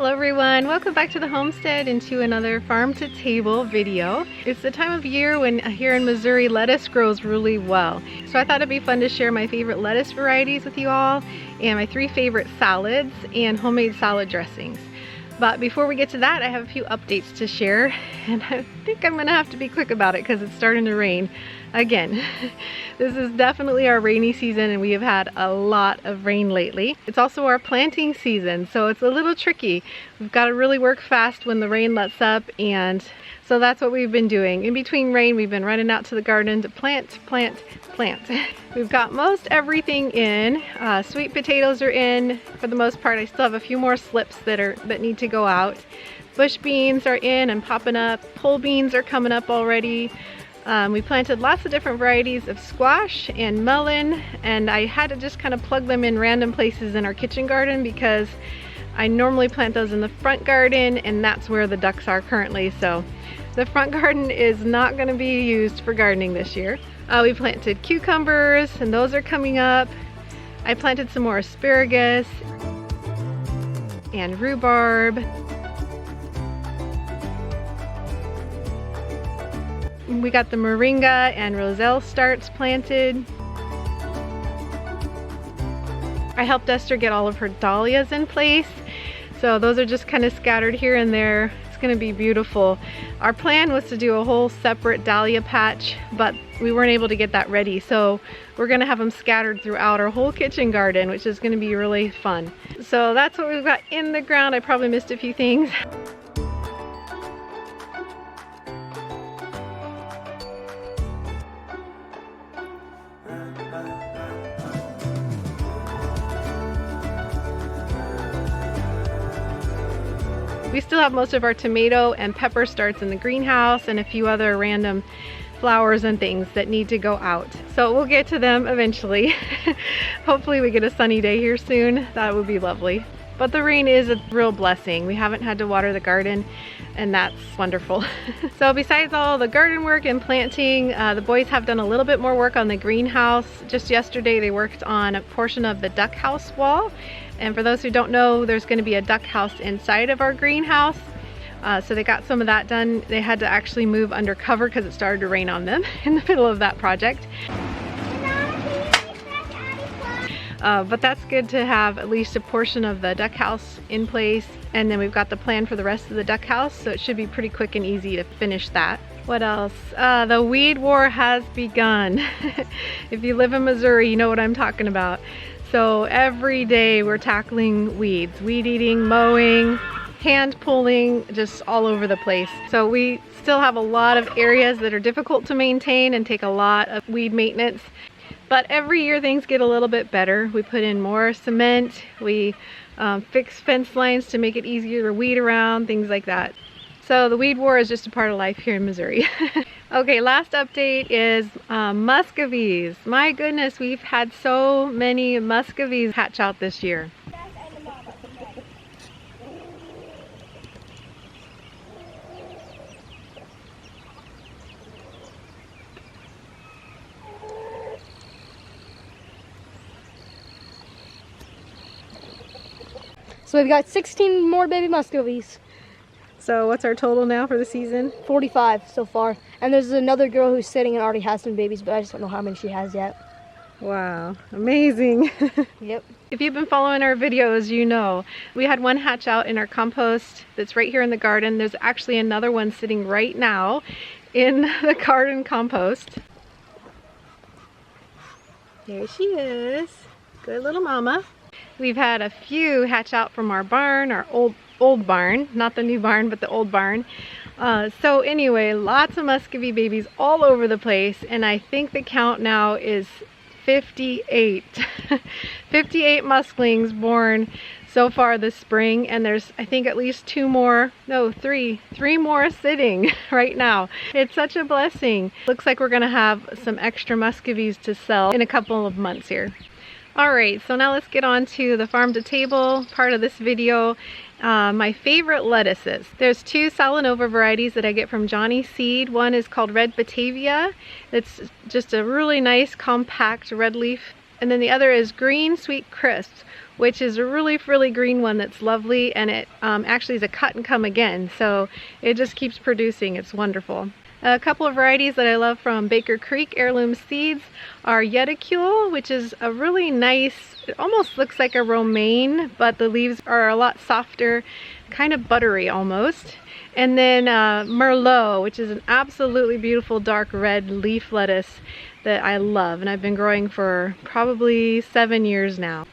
Hello everyone, welcome back to the homestead and to another farm to table video. It's the time of year when here in Missouri lettuce grows really well. So I thought it'd be fun to share my favorite lettuce varieties with you all and my 3 favorite salads and homemade salad dressings. But before we get to that, I have a few updates to share, and I think I'm gonna have to be quick about it because it's starting to rain again. This is definitely our rainy season and we have had a lot of rain lately. It's also our planting season, so it's a little tricky. We've got to really work fast when the rain lets up, and so that's what we've been doing. In between rain, we've been running out to the garden to plant. We've got most everything in. Sweet potatoes are in for the most part. I still have a few more slips that need to go out. Bush beans are in and popping up. Pole beans are coming up already. We planted lots of different varieties of squash and melon, and I had to just kind of plug them in random places in our kitchen garden because I normally plant those in the front garden, and that's where the ducks are currently. So the front garden is not going to be used for gardening this year. We planted cucumbers and those are coming up. I planted some more asparagus and rhubarb. We got the moringa and roselle starts planted. I helped Esther get all of her dahlias in place. So those are just kind of scattered here and there. It's going to be beautiful. Our plan was to do a whole separate dahlia patch, but we weren't able to get that ready. So we're going to have them scattered throughout our whole kitchen garden, which is going to be really fun. So that's what we've got in the ground. I probably missed a few things. We still have most of our tomato and pepper starts in the greenhouse and a few other random flowers and things that need to go out. So we'll get to them eventually. Hopefully we get a sunny day here soon. That would be lovely. But the rain is a real blessing. We haven't had to water the garden, and that's wonderful. So besides all the garden work and planting, the boys have done a little bit more work on the greenhouse. Just yesterday they worked on a portion of the duck house wall. And for those who don't know, there's going to be a duck house inside of our greenhouse. So they got some of that done. They had to actually move undercover because it started to rain on them in the middle of that project. But that's good to have at least a portion of the duck house in place. And then we've got the plan for the rest of the duck house, so it should be pretty quick and easy to finish that. What else? The weed war has begun. If you live in Missouri, you know what I'm talking about. So every day we're tackling weeds, weed eating, mowing, hand pulling, just all over the place. So we still have a lot of areas that are difficult to maintain and take a lot of weed maintenance. But every year things get a little bit better. We put in more cement, we fix fence lines to make it easier to weed around, things like that. So the weed war is just a part of life here in Missouri. Okay, last update is muscovies. My goodness, we've had so many muscovies hatch out this year. So we've got 16 more baby muscovies. So what's our total now for the season? 45 so far. And there's another girl who's sitting and already has some babies, but I just don't know how many she has yet. Wow, amazing. Yep. If you've been following our videos, you know we had one hatch out in our compost that's right here in the garden. There's actually another one sitting right now in the garden compost. There she is. Good little mama. We've had a few hatch out from our barn, our old barn, not the new barn, but the old barn. So anyway, lots of muscovy babies all over the place, and I think the count now is 58. 58 musklings born so far this spring, and there's I think at least three more sitting right now. It's such a blessing. Looks like we're gonna have some extra muscovies to sell in a couple of months here. Alright, so now let's get on to the farm to table part of this video. My favorite lettuces. There's 2 Salanova varieties that I get from Johnny Seed. One is called Red Batavia. It's just a really nice compact red leaf And then the other is Green Sweet Crisps, which is a really frilly green one that's lovely, and it actually is a cut and come again, so it just keeps producing. It's wonderful. A couple of varieties that I love from Baker Creek Heirloom Seeds are Yeticule, which is a really nice, it almost looks like a romaine, but the leaves are a lot softer, kind of buttery almost. And then Merlot, which is an absolutely beautiful dark red leaf lettuce that I love, and I've been growing for probably 7 years now.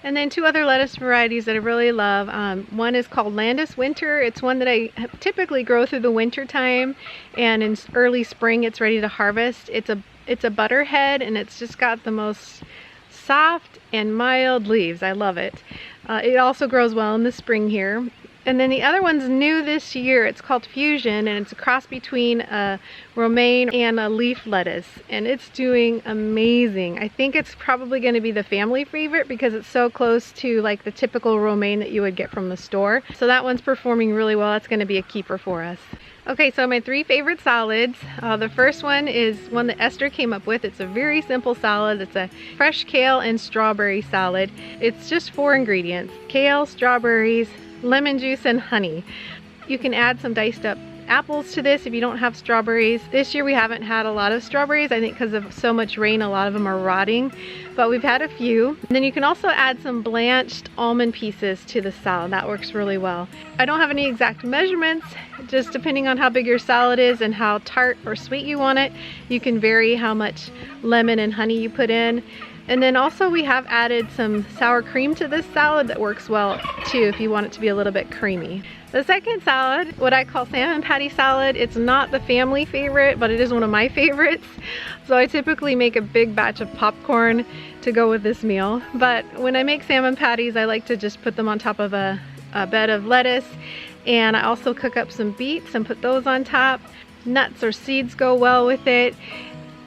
And then two other lettuce varieties that I really love. One is called Landis Winter. It's one that I typically grow through the winter time, and in early spring it's ready to harvest. It's a butterhead, and it's just got the most soft and mild leaves. I love it. It also grows well in the spring here. And then the other one's new this year. It's called Fusion, and it's a cross between a romaine and a leaf lettuce, and it's doing amazing. I think it's probably going to be the family favorite because it's so close to like the typical romaine that you would get from the store. So that one's performing really well. It's going to be a keeper for us. Okay, so my three favorite salads. The first one is one that Esther came up with. It's a very simple salad. It's a fresh kale and strawberry salad. It's just 4 ingredients: kale, strawberries, lemon juice, and honey. You can add some diced up apples to this if you don't have strawberries. This year we haven't had a lot of strawberries, I think because of so much rain a lot of them are rotting, but we've had a few. And then you can also add some blanched almond pieces to the salad. That works really well. I don't have any exact measurements, just depending on how big your salad is and how tart or sweet you want it, you can vary how much lemon and honey you put in. And then also we have added some sour cream to this salad that works well too if you want it to be a little bit creamy. The second salad, what I call salmon patty salad, it's not the family favorite, but it is one of my favorites. So I typically make a big batch of popcorn to go with this meal. But when I make salmon patties, I like to just put them on top of a bed of lettuce. And I also cook up some beets and put those on top. Nuts or seeds go well with it.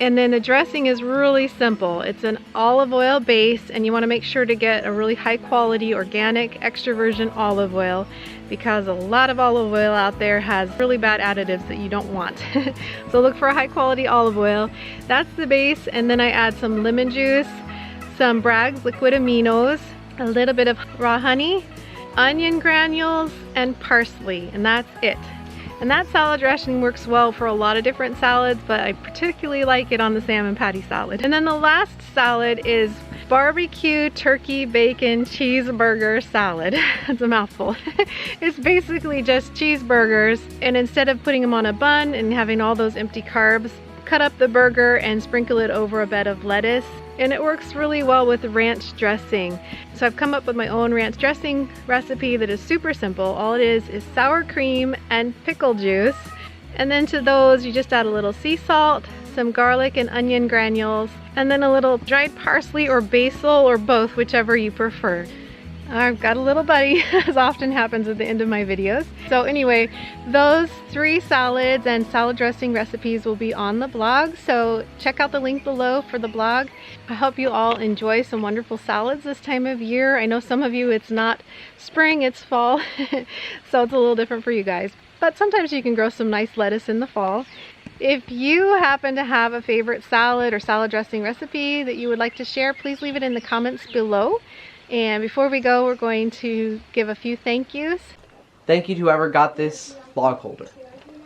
And then the dressing is really simple. It's an olive oil base, and you want to make sure to get a really high quality organic extra virgin olive oil, because a lot of olive oil out there has really bad additives that you don't want. So look for a high quality olive oil. That's the base, and then I add some lemon juice, some Bragg's liquid aminos, a little bit of raw honey, onion granules, and parsley, and that's it. And that salad dressing works well for a lot of different salads, but I particularly like it on the salmon patty salad. And then the last salad is barbecue turkey bacon cheeseburger salad. It's a mouthful. It's basically just cheeseburgers, and instead of putting them on a bun and having all those empty carbs, cut up the burger and sprinkle it over a bed of lettuce. And it works really well with ranch dressing. So I've come up with my own ranch dressing recipe that is super simple. All it is sour cream and pickle juice. And then to those you just add a little sea salt, some garlic and onion granules, and then a little dried parsley or basil or both, whichever you prefer. I've got a little buddy, as often happens at the end of my videos. So anyway, those 3 salads and salad dressing recipes will be on the blog, so check out the link below for the blog. I hope you all enjoy some wonderful salads this time of year. I know some of you it's not spring, it's fall, so it's a little different for you guys. But sometimes you can grow some nice lettuce in the fall. If you happen to have a favorite salad or salad dressing recipe that you would like to share, please leave it in the comments below. And before we go, we're going to give a few thank yous. Thank you to whoever got this log holder.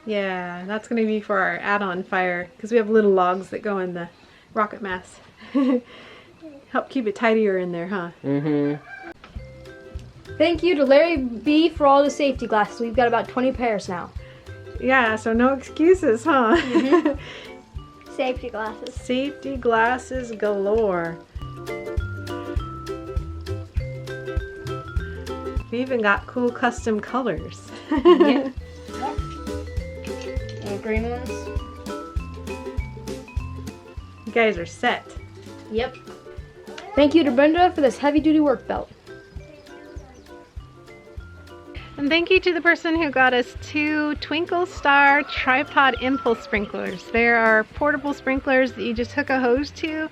Yeah, that's going to be for our add-on fire, because we have little logs that go in the rocket mass. Help keep it tidier in there, huh? Mm-hmm. Thank you to Larry B for all the safety glasses. We've got about 20 pairs now. Yeah, so no excuses, huh? Mm-hmm. Safety glasses. Safety glasses galore. We even got cool custom colors. Yeah. Green ones. You guys are set. Yep. Thank you to Brenda for this heavy duty work belt. And thank you to the person who got us 2 Twinkle Star tripod impulse sprinklers. There are portable sprinklers that you just hook a hose to,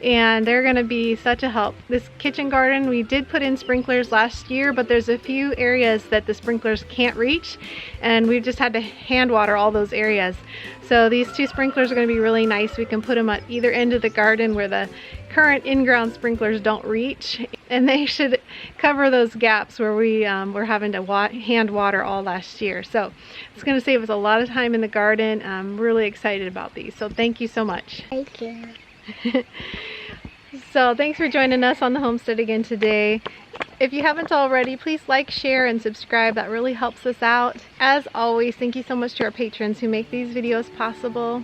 and they're going to be such a help. This kitchen garden, we did put in sprinklers last year, but there's a few areas that the sprinklers can't reach, and we've just had to hand water all those areas. So these 2 sprinklers are going to be really nice. We can put them at either end of the garden where the current in-ground sprinklers don't reach, and they should cover those gaps where we were having to hand water all last year. So it's going to save us a lot of time in the garden. I'm really excited about these, so thank you so much. Thank you. So thanks for joining us on the homestead again today. If you haven't already, please like, share, and subscribe. That really helps us out. As always, thank you so much to our patrons who make these videos possible.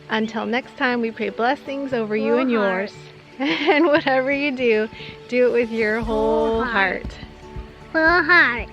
Until next time, we pray blessings over you and yours. And whatever you do, do it with your whole heart. Full heart.